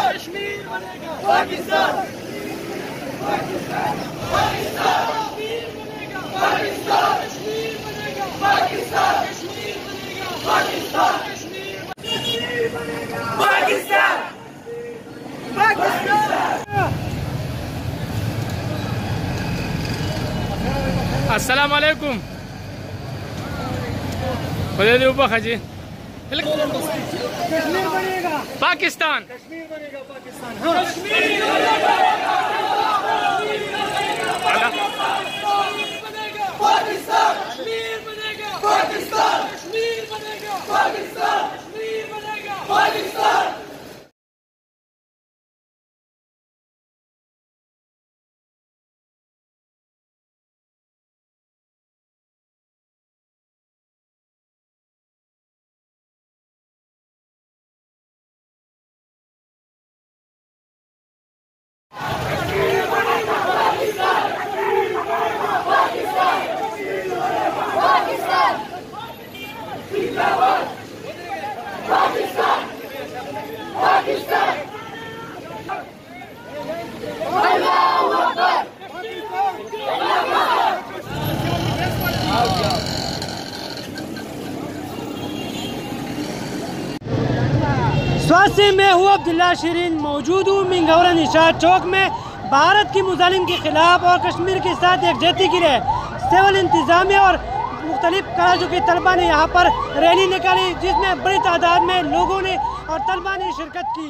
कश्मीर बनेगा पाकिस्तान, पाकिस्तान, पाकिस्तान, कश्मीर बनेगा पाकिस्तान, कश्मीर बनेगा पाकिस्तान, कश्मीर बनेगा पाकिस्तान, कश्मीर बनेगा पाकिस्तान, पाकिस्तान। अस्सलाम वालेकुम। खुदे ऊपर खजी कश्मीर बनेगा पाकिस्तान, कश्मीर बनेगा पाकिस्तान, कश्मीर बनेगा पाकिस्तान, कश्मीर बनेगा पाकिस्तान, कश्मीर बनेगा पाकिस्तान, कश्मीर बनेगा पाकिस्तान। स्वास्थ्य में हूँ अब्दुल्ला शीरीन, मौजूद हूँ मिंगौरा निशात चौक में। भारत की मुजालिम के खिलाफ और कश्मीर के साथ एकजुटता के लिए सिविल इंतजामिया और मुख्तलिफ कॉलेजों के तलबा ने यहाँ पर रैली निकाली, जिसमें बड़ी तादाद में लोगों ने और तलबा ने शिरकत की।